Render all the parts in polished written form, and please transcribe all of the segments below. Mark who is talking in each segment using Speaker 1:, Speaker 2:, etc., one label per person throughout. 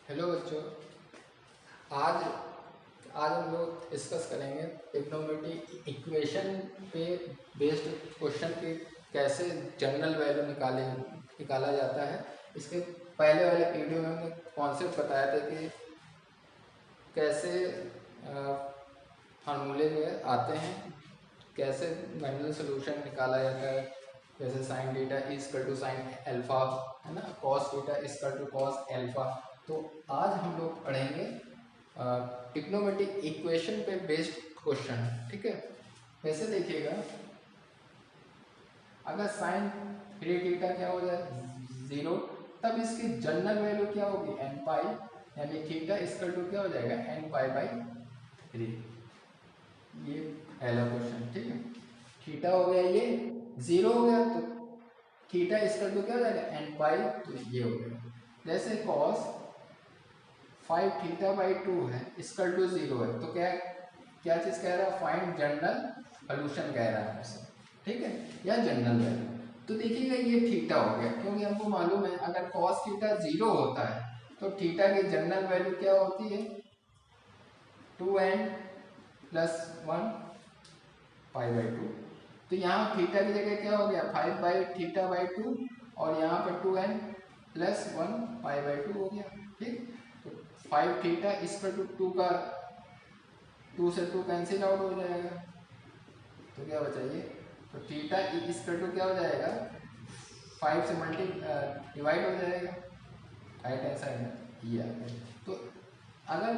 Speaker 1: Hello बच्चों। आज आज हम लोग डिस्कस करेंगे ट्रिग्नोमेट्रिक इक्वेशन पे बेस्ड क्वेश्चन के कैसे जनरल वैल्यू निकाला जाता है। इसके पहले वाले वीडियो में हमने कॉन्सेप्ट बताया था कि कैसे फार्मूले में आते हैं, कैसे जनरल सोल्यूशन निकाला जाता है, जैसे sine theta equal to sine alpha, है ना, cos theta equal to cos alpha. तो आज हम लोग पढ़ेंगे ट्रिग्नोमेट्रिक इक्वेशन पे बेस्ड क्वेश्चन, ठीक है। वैसे देखिएगा, अगर साइन 3 थीटा क्या हो जाए 0, तब इसकी जनरल वैल्यू क्या होगी एन पाई, यानी थीटा इक्वल टू क्या हो जाएगा एन पाई बाई 3। ये पहला क्वेश्चन, ठीक है। थीटा हो गया, ये 0 हो गया, तो थीटा इक्वल टू क्या हो जाएगा एन पाई, तो ये हो गया। जैसे कॉस 5 थीटा बाई 2 है इक्वल टू 0 है, तो क्या क्या चीज़ कह रहा है, फाइंड जनरल सोल्यूशन कह रहा है हमसे, ठीक है, या जनरल वैल्यू। तो देखिएगा ये थीटा हो गया, क्योंकि हमको मालूम है अगर कॉस थीटा 0 होता है तो थीटा की जनरल वैल्यू क्या होती है 2n प्लस 1 पाई बाई 2। तो यहाँ थीटा की जगह क्या हो गया 5 बाई थीटा बाई 2, और यहाँ पर 2n प्लस 1 पाई बाई 2 हो गया, ठीक। तो 5 थीटा इक्वल टू 2 का 2 से 2 कैंसिल आउट हो जाएगा, तो क्या बचाइए, तो थीटा इक्वल टू क्या हो जाएगा 5 से डिवाइड हो जाएगा, राइट हैंड साइड में ये आ गया। तो अगर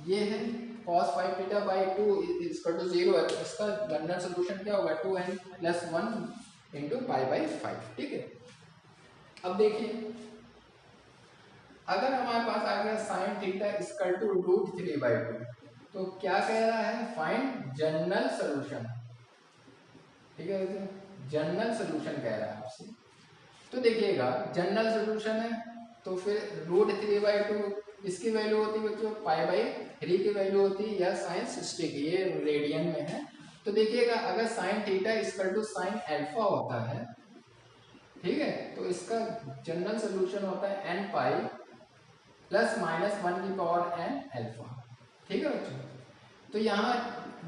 Speaker 1: ये है cos 5 theta by 2 equal to 0 है, तो इसका जनरल सोल्यूशन क्या होगा 2n plus 1 into pi by 5, ठीक है। अब देखिए, अगर हमारे पास आ गया sine theta equal to root 3 by 2, तो क्या कह रहा है फाइंड जनरल सोल्यूशन, ठीक है। जनरल सोल्यूशन कह रहा है आपसे। तो देखिएगा जनरल सोल्यूशन है, तो फिर रूट 3 बाई 2 इसकी वैल्यू होती है बच्चों पाई बाई 3 की वैल्यू होती है, या साइन 60 की, ये रेडियन में है। तो देखिएगा अगर sine theta equal to sine alpha होता है, ठीक है, तो इसका जनरल सोल्यूशन होता है एन पाई प्लस माइनस 1 की पावर एन अल्फा, ठीक है बच्चों। तो यहाँ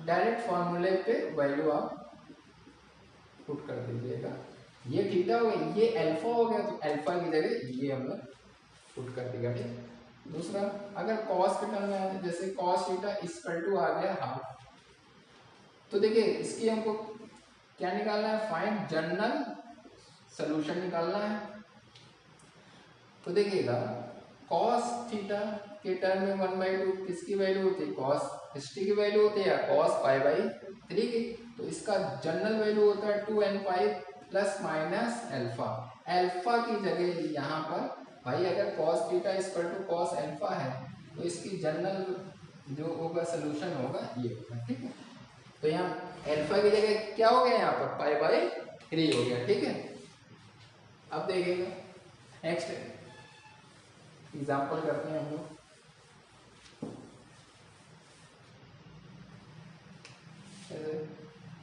Speaker 1: डायरेक्ट फॉर्मूले पे वैल्यू आप पुट कर दीजिएगा। ये थीटा हो गया, ये अल्फा हो गया, तो अल्फा की जगह ये हम लोग पुट कर दिया, ठीक। दूसरा, अगर कॉस के टर्म में आए, जैसे कॉस थीटा इक्वल टू आ गया हाफ, तो देखिए इसकी हमको क्या निकालना है, फाइंड जनरल सोल्यूशन निकालना है। तो देखिएगा कॉस थीटा के टर्म में 1/2 किसकी वैल्यू होती है, कॉस 60 की वैल्यू होती है, या कॉस पाई बाई 3 की। तो इसका जनरल वैल्यू होता है 2n pi plus minus alpha. Alpha की जगह यहाँ पर भाई अगर cos theta equal to cos alpha है, तो इसकी जनरल जो होगा सोल्यूशन होगा ये होगा, ठीक है। तो यहाँ अल्फा की जगह क्या हो गया, यहाँ पर पाई बाई 3 हो गया, ठीक है। अब देखिएगा नेक्स्ट एग्जाम्पल करते हैं हम लोग।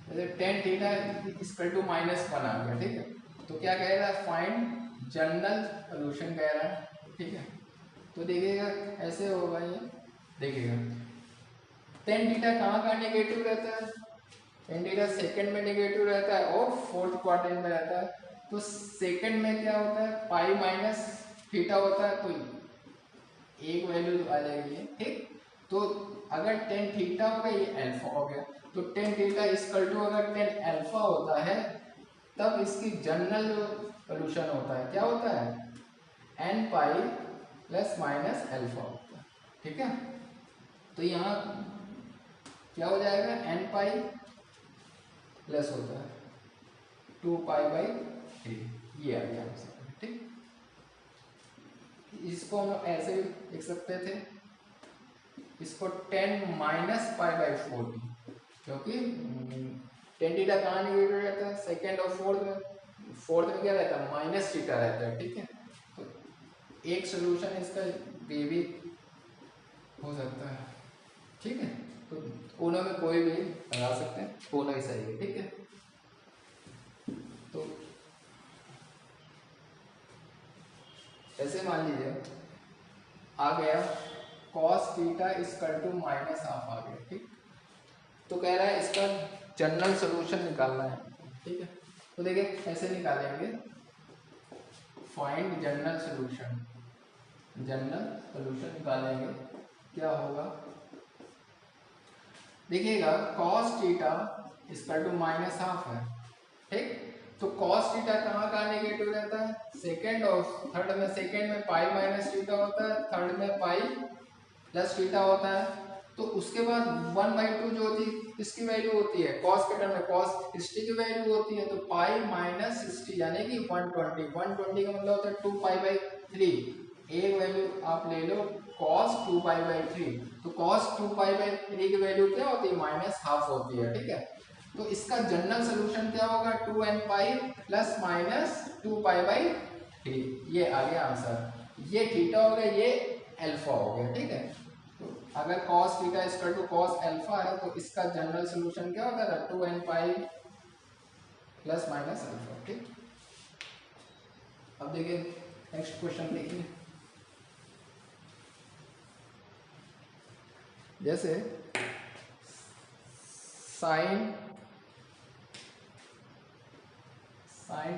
Speaker 1: जैसे 10 थीटा इक्वल टू -1 आ गया, ठीक है। तो क्या कह रहा है फाइंड जनरल सोल्यूशन कह रहा है, ठीक है। तो देखिएगा ऐसे होगा ये, देखिएगा 10 थीटा कहाँ कहाँ नेगेटिव रहता है, 10 थीटा सेकंड में नेगेटिव रहता है और फोर्थ क्वाड्रेंट में रहता है। तो सेकंड में क्या होता है पाई माइनस थीटा होता है, तो एक वैल्यू आ जाएगी, ठीक। तो अगर 10 थीटा हो गया, ये अल्फा हो गया, तो 10 थीटा इक्वल टू अगर 10 अल्फा होता है, तब इसकी जनरल जो सोल्यूशन होता है क्या होता है N pi plus minus alpha होता है, ठीक है। तो यहाँ क्या हो जाएगा एन पाई प्लस होता है 2 पाई बाई 3, ये आ गया हमसे, ठीक। इसको हम ऐसे भी लिख सकते थे, इसको 10 माइनस पाई बाई 4, क्योंकि 10 थीटा कहाँ निगेटिव रहता है सेकेंड और फोर्थ में, फोर्थ में क्या रहता है माइनस थीटा रहता है, ठीक है। तो एक सोल्यूशन इसका ये भी हो सकता है, ठीक है। तो दोनों में कोई भी लगा सकते हैं, दोनों ही सही है, ठीक है। तो ऐसे मान लीजिए आ गया cos theta equal to minus half आ गया। ठीक, तो कह रहा है इसका जनरल सोल्यूशन निकालना है। ठीक है, तो देखिए कैसे निकालेंगे, find general solution. General solution निकालेंगे, क्या होगा देखिएगा, cos theta equal to minus half है। ठीक, तो cos थीटा कहाँ का नेगेटिव रहता है, सेकेंड और थर्ड में। सेकेंड में पाई माइनस थीटा होता है, थर्ड में पाई प्लस थीटा होता है। तो उसके बाद 1/2 जो होती है इसकी वैल्यू होती है cos के टर्म में, cos 60 की वैल्यू होती है, तो पाई माइनस 60 यानी कि 120। 120 का मतलब होता है 2π/3। एक वैल्यू आप ले लो cos 2π/3, तो cos 2π/3 की वैल्यू क्या होती है, माइनस हाफ होती है। ठीक है, तो इसका जनरल सोल्यूशन क्या होगा, 2n प्लस माइनस 2π/3। ये आ गया आंसर। ये थीटा हो गया, ये अल्फा हो गया। ठीक है, तो अगर cos theta equal to cos alpha है तो इसका जनरल सोल्यूशन क्या होगा, 2n प्लस माइनस अल्फा। ठीक, अब देखिए नेक्स्ट क्वेश्चन देखिए, जैसे साइन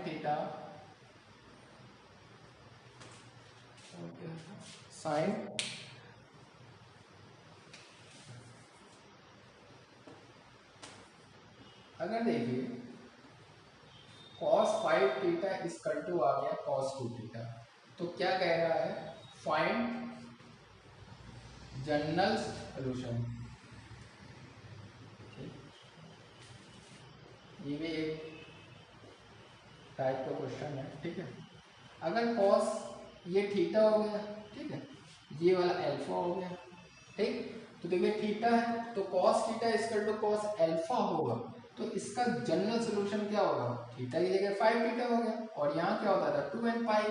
Speaker 1: थीटा साइन अगर देखिए cos 5 थीटा इक्वल टू आ गया cos 2 थीटा, तो क्या कह रहा है, फाइंड जनरल सोल्यूशन। ये भी एक टाइप का क्वेश्चन है। ठीक है, अगर cos ये थीटा हो गया, ठीक है, ये वाला अल्फा हो गया। ठीक, तो देखिए थीटा है तो cos theta equal to cos alpha होगा, तो इसका जनरल सोल्यूशन क्या होगा, थीटा की जगह 5 थीटा हो गया, और यहाँ क्या होता था 2n pi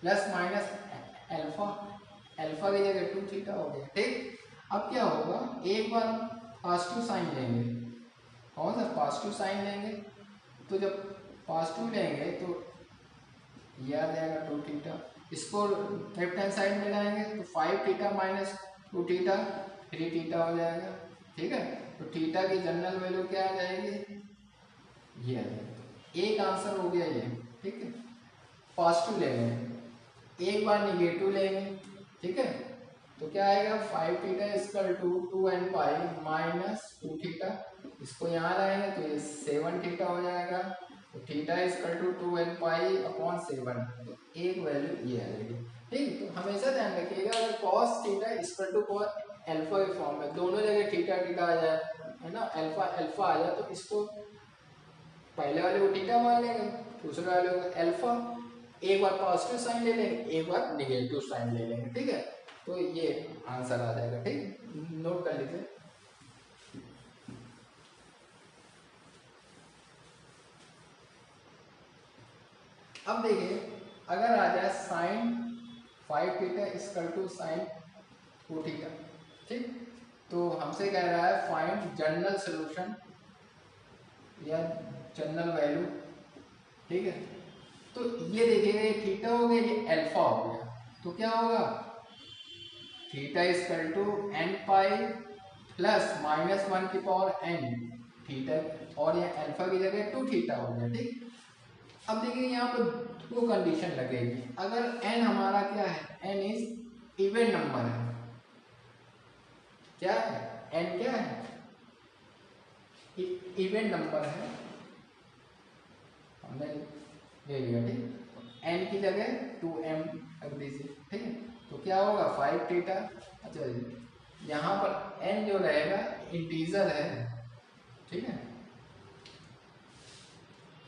Speaker 1: plus minus alpha, alpha की जगह 2 थीटा हो गया। ठीक, अब क्या होगा, एक बार पॉजिटिव साइन लेंगे, कौन सा पॉजिटिव साइन लेंगे, तो जब पॉजिटिव लेंगे तो यह आ जाएगा 2 थीटा, इसको लेफ्ट हैंड साइड में लाएंगे तो 5 थीटा माइनस 2 थीटा 3 थीटा हो जाएगा। ठीक है, तो थीटा की जनरल वैल्यू क्या आ जाएगी, ये आ जाएगी। एक आंसर हो गया ये। ठीक है, पॉजिटिव लेंगे, एक बार निगेटिव लेंगे। ठीक है, तो क्या आएगा, 5 theta equal to 2n pi minus 2 theta, इसको यहाँ लाएंगे तो ये 7 थीटा हो जाएगा, तो theta equal to 2n pi upon 7, तो एक वैल्यू ये आएगी। ठीक, तो हमेशा ध्यान रखिएगा, अगर cos theta equal to cos alpha के फॉर्म में दोनों जगह थीटा थीटा आ जाए, है ना, अल्फा अल्फा आ जाए, तो इसको पहले वाले को थीटा मान लेंगे, दूसरे वाले को अल्फा, एक बार पॉजिटिव साइन ले लेंगे, एक बार नेगेटिव साइन ले लेंगे। ठीक है, तो ये आंसर आ जाएगा। ठीक, नोट कर लीजिए। अब देखिए, अगर आ जाए sine 5 theta equal to sine 2 theta, ठीक, तो हमसे कह रहा है फाइंड जनरल सोल्यूशन या जनरल वैल्यू। ठीक है, तो ये देखिएगा, ये थीटा हो गया, ये अल्फा हो गया, तो क्या होगा, theta equal to n pi plus minus 1 की पावर n थीटा, और ये अल्फा की जगह 2 थीटा हो गया। ठीक, अब देखिए यहाँ पर दो कंडीशन लगेगी, अगर n हमारा क्या है, n इज इवन नंबर है, क्या है, n क्या है, इवन नंबर है, हमने ले लिया। ठीक, n की जगह 2m रख दीजिए। ठीक है, तो क्या होगा 5 थीटा, अच्छा यहाँ पर n जो रहेगा इंटीजर है। ठीक है,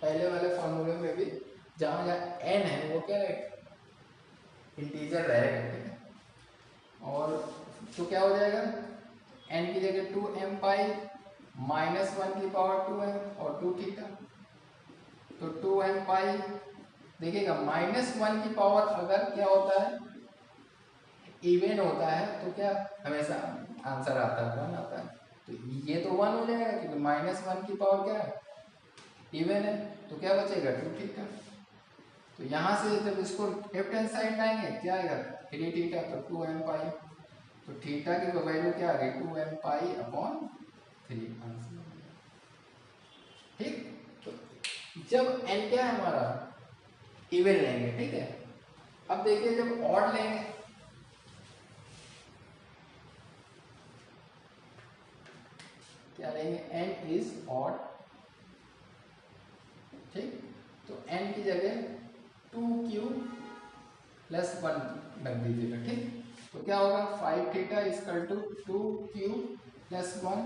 Speaker 1: पहले वाले फॉर्मूले में भी जहाँ जहाँ n है वो क्या है, इंटीजर रहेगा। ठीक है, और तो क्या हो जाएगा, n की जगह 2m पाई माइनस 1 की पावर 2m और 2 थीटा, तो 2m पाई देखिएगा, माइनस 1 की पावर अगर क्या होता है, इवन होता है, तो क्या हमेशा आंसर आता है 1 आता है, तो ये तो 1 हो जाएगा क्योंकि माइनस 1 की पावर क्या है, इवन है, तो क्या बचेगा 2 थीटा। तो यहाँ से जब इसको लेफ्ट हैंड साइड लाएंगे क्या आएगा, 3 थीटा, तो 2m पाई। तो थीटा की वैल्यू क्या आ गई 2m पाई अपॉन 3 आंसर। ठीक, तो जब n क्या है हमारा इवन लेंगे, ठीक है। अब देखिए जब ऑड लेंगे, क्या लेंगे n इज ऑड, ठीक। तो n की जगह 2q प्लस 1 रख दीजिएगा, ठीक। तो क्या होगा 5 theta equal to 2q plus 1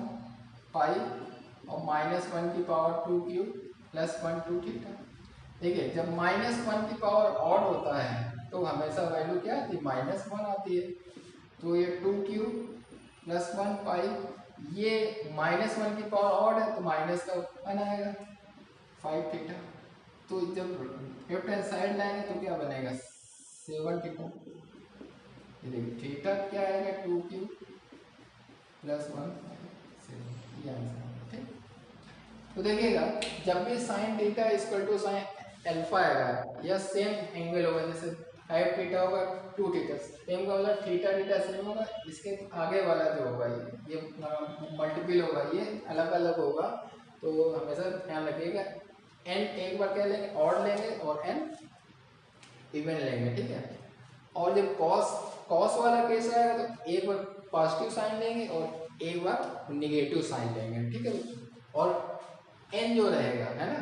Speaker 1: pi और -1 की पावर 2q प्लस 1 2 थीटा। देखिए जब -1 की पावर ऑड होता है तो हमेशा वैल्यू क्या आती है -1 आती है। तो ये 2q प्लस 1 पाई, ये -1 की पावर ऑड है तो माइनस का 1 आएगा 5 थीटा। तो जब लेफ्ट हैंड साइड लाएंगे तो क्या बनेगा 7 थीटा। ये देखिए थीटा क्या आएगा 2q प्लस 1 7, ये आंसर है, ठीक। तो देखिएगा जब भी sine theta equal to sine alpha आएगा या सेम एंगल होगा, जैसे 5 थीटा होगा 2 थीटा, सेम का मतलब थीटा थीटा सेम होगा, इसके आगे वाला जो होगा ये मल्टीपल होगा, ये अलग अलग होगा। तो हमेशा ध्यान रखिएगा n एक बार क्या लेंगे ऑड लेंगे और n इवन लेंगे, ठीक है। और जब कॉस वाला केस आएगा तो एक बार पॉजिटिव साइन लेंगे और एक बार निगेटिव साइन लेंगे, ठीक है। और n जो रहेगा है ना,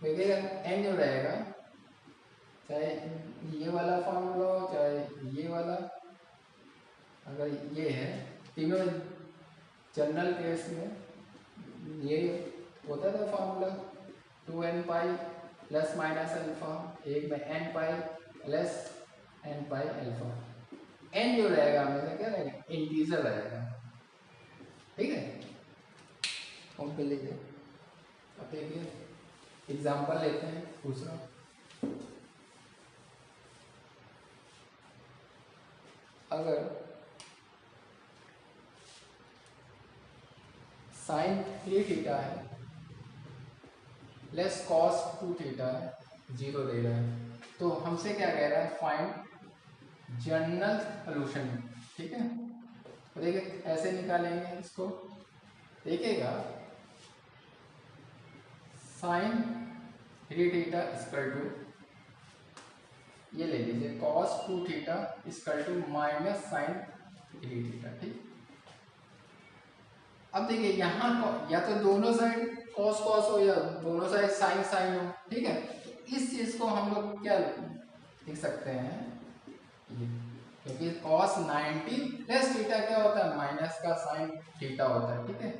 Speaker 1: देखिएगा n जो रहेगा चाहे ये वाला फॉर्मूला हो चाहे ये वाला, अगर ये है तीनों जनरल केस में ये होता था formula 2n pi plus minus alpha, एक में n pi plus n pi alpha. n जो रहेगा हमेशा क्या रहेगा इंटीजर रहेगा, ठीक है। और पे लीजिए, अब देखिए एग्जाम्पल लेते हैं दूसरा। अगर साइन 3 थीटा है प्लस कॉस 2 थीटा है, 0 दे रहा है, तो हमसे क्या कह रहा है फाइंड जनरल सॉल्यूशन, ठीक है। तो देखिए ऐसे निकालेंगे इसको, देखिएगा साइन 3 थीटा इक्वल टू ये ले लीजिए cos 2 theta equal to minus sine 3 theta, ठीक। अब देखिए यहाँ या तो दोनों साइड कॉस कॉस हो या दोनों साइड साइन साइन हो, ठीक है। तो इस चीज को हम लोग क्या लिख सकते हैं ये, क्योंकि कॉस 90 प्लस थीटा क्या होता है माइनस का साइन थीटा होता है, ठीक है।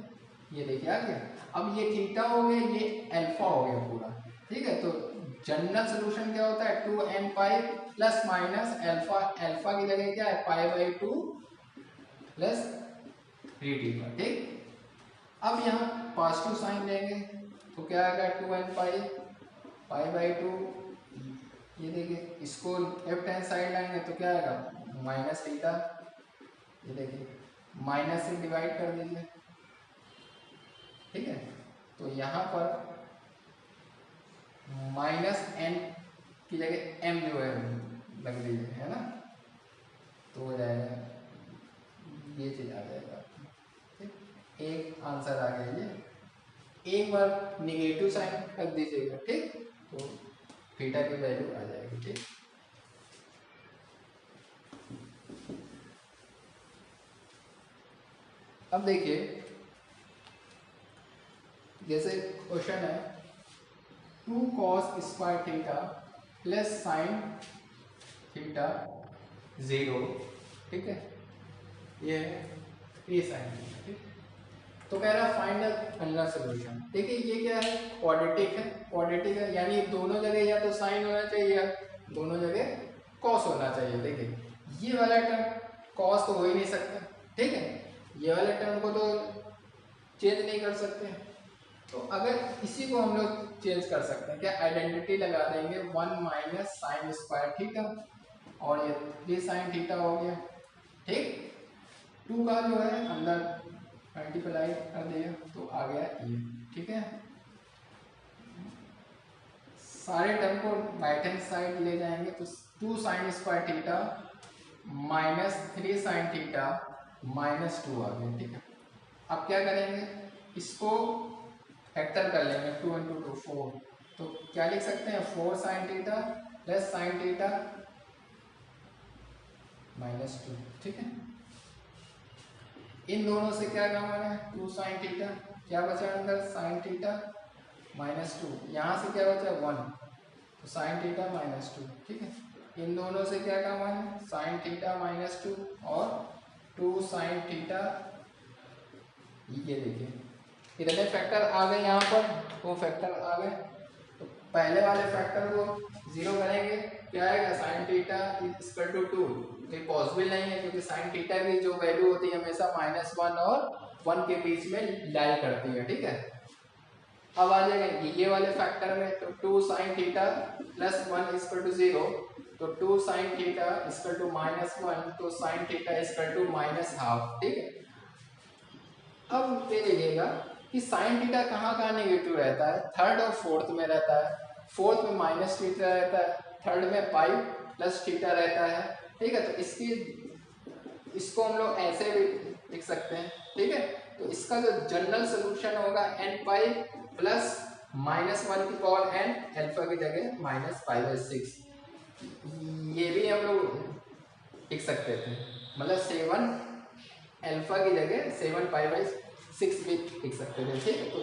Speaker 1: ये देखिए आ गया। अब ये थीटा हो गया, ये अल्फा हो गया पूरा, ठीक है। तो जनरल सॉल्यूशन क्या होता है 2n pi plus minus alpha, alpha की जगह क्या है पाई बाई 2 प्लस 3 थीटा, ठीक। अब यहाँ पॉजिटिव साइन लेंगे तो क्या आएगा 2n पाई पाई बाई 2, ये देखिए इसको लेफ्ट हैंड साइड लाएंगे तो क्या आएगा माइनस थीटा, ये देखिए माइनस से डिवाइड कर दीजिए, ठीक है। तो यहाँ पर माइनस n की जगह m जो है लग दीजिए, है ना, तो हो जाएगा ये चीज आ जाएगा, ठीक। एक आंसर आ गया ये, एक बार निगेटिव साइन रख दीजिएगा, ठीक। तो थीटा की वैल्यू आ जाएगी, ठीक। अब देखिए जैसे क्वेश्चन है 2 cos square theta plus sine theta 0, ठीक है, ये ए साइन थीटा, ठीक। तो कह रहा है फाइंड द जनरल सॉल्यूशन। देखिए ये क्या है क्वाड्रेटिक है, क्वाड्रेटिक है यानी दोनों जगह या तो साइन होना चाहिए या दोनों जगह कॉस होना चाहिए। देखिए ये वाला टर्म कॉस तो हो ही नहीं सकता, ठीक है, ये वाले टर्म को तो चेंज नहीं कर सकते। तो अगर इसी को हम लोग चेंज कर सकते हैं, क्या आइडेंटिटी लगा देंगे 1 माइनस साइन स्क्वायर थीटा और ये 3 साइन थीटा हो गया, ठीक। 2 का जो है अंदर मल्टीप्लाई कर दिया तो आ गया ये, ठीक है। सारे टर्म को राइट हैंड साइड ले जाएंगे तो 2 sign square theta -3 sin theta -2 आ गया। ठीक है, अब क्या करेंगे, इसको फैक्टर कर लेंगे, 2 × 2 4, तो क्या लिख सकते हैं 4 sin theta plus sin theta -2। ठीक है, इन दोनों से क्या कॉमन है 2 sin थीटा, क्या बचा अंदर sin थीटा -2, यहाँ से क्या बचा 1, तो sin थीटा -2। ठीक है, इन दोनों से क्या कॉमन है sin थीटा -2 और 2 sin थीटा, ये देखिए कितने फैक्टर आ गए यहाँ पर, 2 फैक्टर आ गए। तो पहले वाले फैक्टर को 0 करेंगे, क्या आएगा sin थीटा = 2, ये पॉसिबल नहीं है क्योंकि sin थीटा की जो वैल्यू होती है हमेशा -1 और 1 के बीच में लाई करती है। ठीक है, अब आ जाएगा ये वाले फैक्टर में, तो 2 sin थीटा प्लस 1 = 0, तो 2 sin थीटा = -1, तो sin थीटा = -12। ठीक है, अब ये देखिएगा कि sin थीटा कहाँ कहाँ नेगेटिव रहता है, थर्ड और फोर्थ में रहता है, फोर्थ में माइनस थीटा रहता है, थर्ड में पाई प्लस थीटा रहता है। ठीक है, तो इसको हम लोग ऐसे भी लिख सकते हैं। ठीक है, तो इसका जो जनरल सोल्यूशन होगा n पाई प्लस -1 की पावर n, अल्फा की जगह -π/6, ये भी हम लोग लिख सकते थे, मतलब 7 अल्फा की जगह 7π/6 भी लिख सकते थे। ठीक है, तो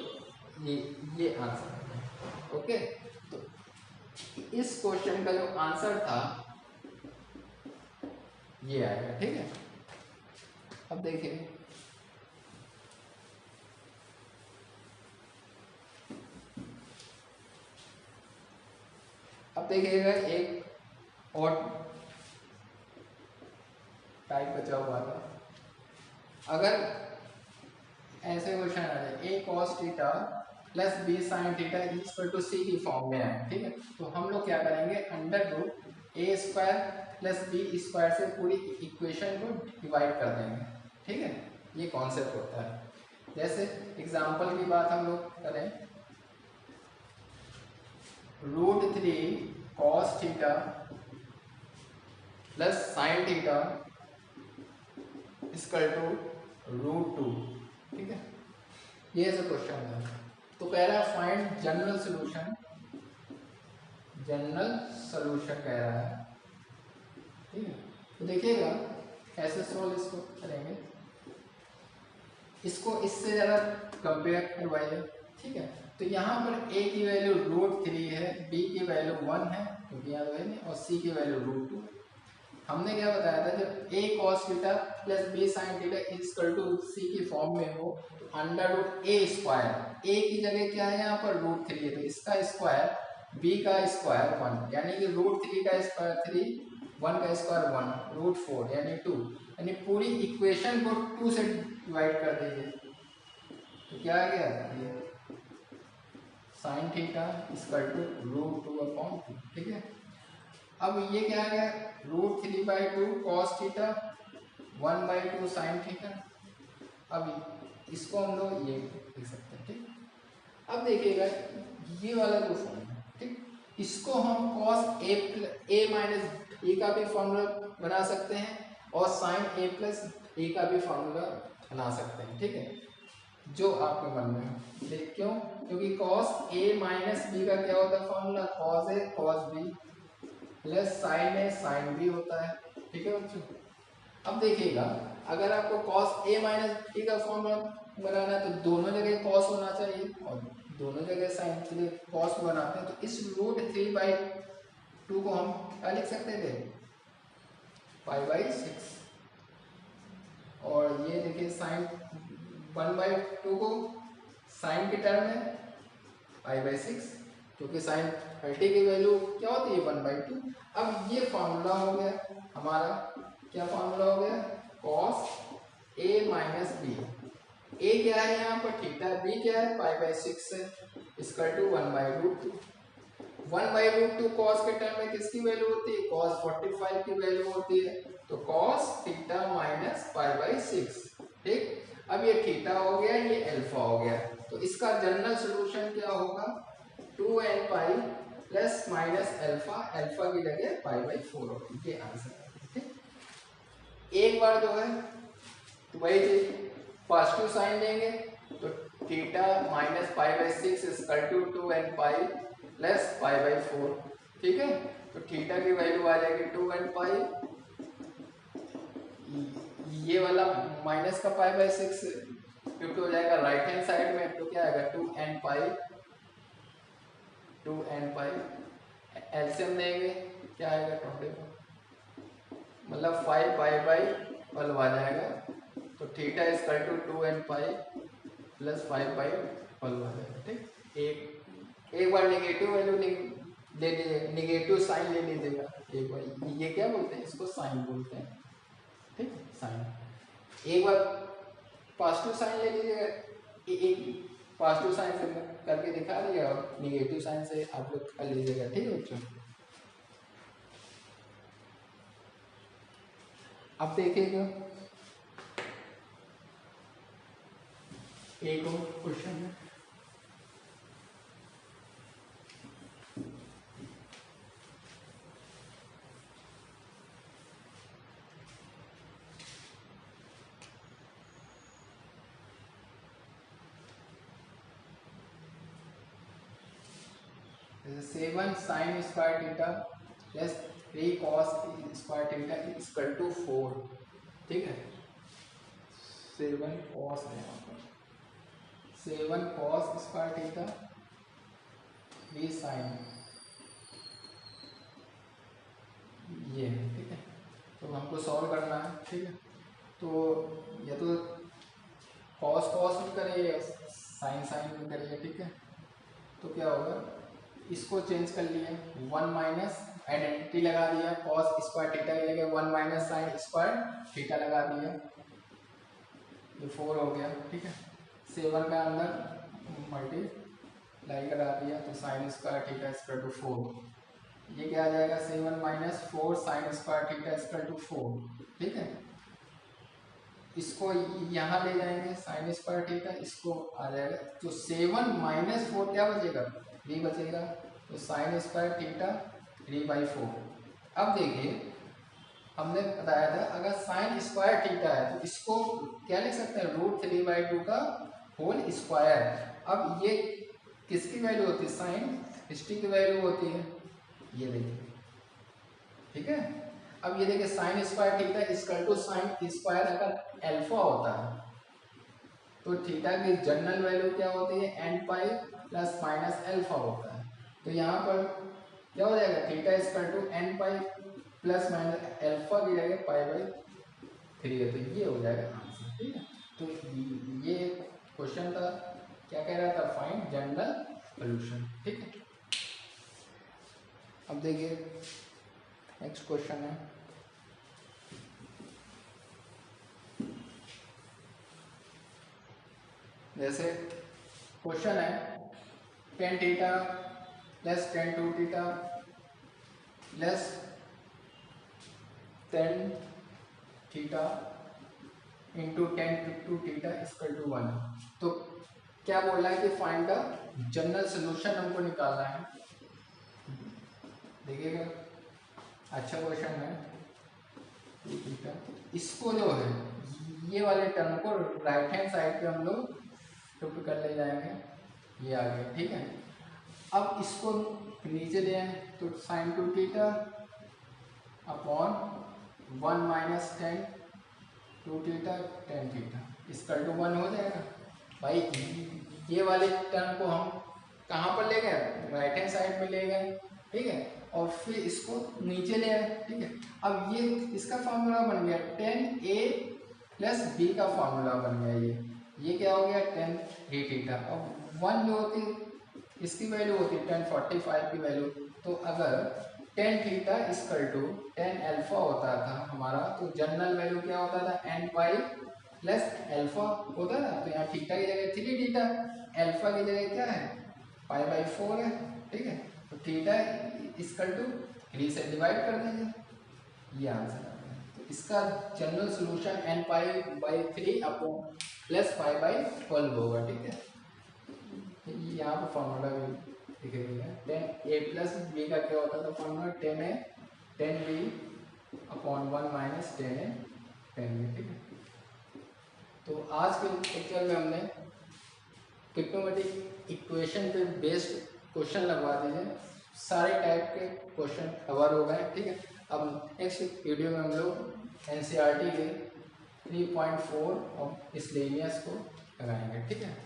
Speaker 1: ये आंसर है। ओके, तो इस क्वेश्चन का जो आंसर था ये आएगा। ठीक है, अब देखिए देखिएगा एक और टाइप बचा हुआ था, अगर ऐसे क्वेश्चन आ जाए a cos theta plus b sin theta = c की फॉर्म में है। ठीक है, तो हम लोग क्या करेंगे, √a² प्लस b² से पूरी इक्वेशन को डिवाइड कर देंगे। ठीक है, ये कॉन्सेप्ट होता है। जैसे एग्जांपल की बात हम लोग करें, √3 cos theta plus sin theta √2। ठीक है, ये ऐसा क्वेश्चन है, तो कह रहा है फाइंड जनरल सॉल्यूशन, कह रहा है। ठीक है, तो देखिएगा कैसे सोल्व इसको करेंगे, इसको इससे ज़रा कंपेयर करवाइए। ठीक है, तो यहाँ पर a की वैल्यू √3 है, b की वैल्यू 1 है क्योंकि यहाँ है नहीं, और c की वैल्यू √2। हमने क्या बताया था, जब a cos theta plus b sin theta = c की फॉर्म में हो तो √a², a की जगह क्या है यहाँ पर √3 है, तो इसका स्क्वायर, b का स्क्वायर 1, यानी कि √3 का स्क्वायर 3, 1 का स्क्वायर 1, √4 यानी 2, यानी पूरी इक्वेशन को 2 से डिवाइड कर दीजिए, तो क्या आ गया ये sin थीटा √2/2। ठीक है, अब ये क्या आ गया √3/2 cos थीटा 1/2 sin थीटा। अब इसको हम लोग ये लिख सकते हैं। ठीक, अब देखिएगा ये वाला जो फॉर्म है, ठीक, इसको हम cos a का भी फॉर्मूला बना सकते हैं और sin a + a का भी फॉर्मूला बना सकते हैं। ठीक है, जो आपके मन में हो। देख क्यों, क्योंकि cos a - b का क्या होता है formula, cos a cos b plus sin a sin b होता है। ठीक है बच्चों, अब देखिएगा अगर आपको cos a - b का फॉर्मूला बनाना है तो दोनों जगह cos होना चाहिए और दोनों जगह sin, के लिए cos बनाते हैं, तो इस √3/2 को हम क्या लिख सकते थे π/6, और ये देखिए sin 1/2 को sin के टर्म में π/6, क्योंकि sin 30 की वैल्यू क्या होती है 1/2। अब ये फॉर्मूला हो गया हमारा, क्या फॉर्मूला हो गया cos a - b, a क्या है यहाँ पर थीटा, b क्या है π/6 है, = 1/2। 1/2 cos के टर्म में किसकी वैल्यू होती है, cos 45 की वैल्यू होती है, तो cos थीटा - π/6। ठीक, अब ये थीटा हो गया, ये अल्फा हो गया, तो इसका जनरल सॉल्यूशन क्या होगा 2n pi plus minus alpha, alpha की जगह π/4 होगी, ये आंसर है। ठीक, एक बार जो है तो वही चीज पॉजिटिव साइन लेंगे तो theta minus pi by 6 equal to 2n pi plus pi by 4। ठीक है, तो थीटा की वैल्यू आ जाएगी 2n पाई, ये वाला माइनस का पाई बाई 6 शिफ्ट हो जाएगा राइट हैंड साइड में, तो क्या आएगा 2n पाई, 2n पाई एलसीएम लेंगे क्या आएगा 24, मतलब 5 पाई बाई 12 आ जाएगा, तो theta equal to 2n pi plus 5 by 12 आ जाएगा। ठीक, एक बार नेगेटिव वैल्यू ले लीजिएगा, नेगेटिव साइन ले लीजिएगा एक बार, ये क्या बोलते हैं, इसको साइन बोलते हैं। ठीक, साइन एक बार पॉजिटिव साइन ले लीजिएगा, एक पॉजिटिव साइन से करके दिखा दिया और निगेटिव साइन से आप लोग कर लीजिएगा। ठीक है बच्चों, अब देखिएगा एक और क्वेश्चन है, जैसे 7 sine square theta plus 3 cos square theta equal to 4। ठीक है, 7 कॉस है यहाँ पर, 7 कॉस स्क्वायर थीटा 3 साइन, ये है। ठीक है, तो हमको सॉल्व करना है। ठीक है, तो या तो कॉस कॉस भी करिए, साइन साइन भी करिए। ठीक है, तो क्या होगा, इसको चेंज कर लिया, 1 माइनस आइडेंटिटी लगा दिया, कॉस स्क्वायर थीटा की जगह 1 माइनस साइन स्क्वायर थीटा लगा दिया, ये 4 हो गया। ठीक है, 7 का अंदर मल्टीप्लाई करा दिया, तो sine square theta equal to 4, ये क्या आ जाएगा 7 minus 4 sine square theta equal to 4। ठीक है, इसको यहाँ ले जाएंगे साइन स्क्वायर थीटा, इसको आ जाएगा, तो 7 माइनस 4 क्या बचेगा, 3 बचेगा, तो साइन स्क्वायर थीटा 3/4। अब देखिए हमने बताया था अगर साइन स्क्वायर थीटा है तो इसको क्या लिख सकते हैं, √3/2 का होल स्क्वायर। अब ये किसकी वैल्यू होती है, साइन 60 की वैल्यू होती है, ये देखिए। ठीक है, अब ये देखिए sine square theta equal to sine square अगर अल्फा होता है तो थीटा की जनरल वैल्यू क्या होती है, n pi plus minus alpha होता है। तो यहाँ पर क्या हो जाएगा, theta equal to n pi plus minus alpha की जगह π/3 है, तो ये हो जाएगा आंसर। ठीक है, तो ये क्वेश्चन था, क्या कह रहा था, फाइंड जनरल सॉल्यूशन। ठीक है, अब देखिए नेक्स्ट क्वेश्चन है, जैसे क्वेश्चन है tan theta plus tan 2 theta plus tan theta into tan 2 theta equal to 1। तो क्या बोल रहा है कि फाइंड द जनरल सोल्यूशन हमको निकालना है। देखिएगा अच्छा क्वेश्चन है, 2 थीटा, इसको जो है ये वाले टर्म को राइट हैंड साइड पे हम लोग शिफ्ट कर ले जाएंगे, ये आ गया। ठीक है, अब इसको नीचे ले आए तो sine 2 theta upon 1 minus tan 2 theta tan theta equal to 1 हो जाएगा। भाई ये वाले टर्म को हम कहाँ पर ले गए, राइट हैंड साइड में ले गए। ठीक है, और फिर इसको नीचे ले आए। ठीक है, अब ये इसका फॉर्मूला बन गया tan a प्लस b का फॉर्मूला बन गया, ये क्या हो गया tan 3 थीटा। अब 1 जो होती इसकी वैल्यू होती है tan 45 की वैल्यू, तो अगर tan theta equal to tan alpha होता था हमारा, तो जनरल वैल्यू क्या होता था, n पाई प्लस अल्फा होता था, तो यहाँ थीटा की जगह 3 थीटा, अल्फा की जगह क्या है π/4 है। ठीक है, तो थीटा इक्वल टू 3 से डिवाइड कर देंगे, ये आंसर आ गया। तो इसका general solution n π/3 upon plus π/12 होगा। ठीक है, यहाँ पर फॉर्मूला भी लिखेंगे, tan a प्लस b का क्या होता था formula, tan a tan b upon 1 minus tan a करेंगे। ठीक है, तो आज के लेक्चर में हमने ट्रिग्नोमेट्रिक इक्वेशन पे बेस्ड क्वेश्चन लगवा दीजिए, सारे टाइप के क्वेश्चन कवर हो गए। ठीक है, अब नेक्स्ट वीडियो में हम लोग एनसीईआरटी के 3.4 और इस लेनियस को लगाएंगे। ठीक है।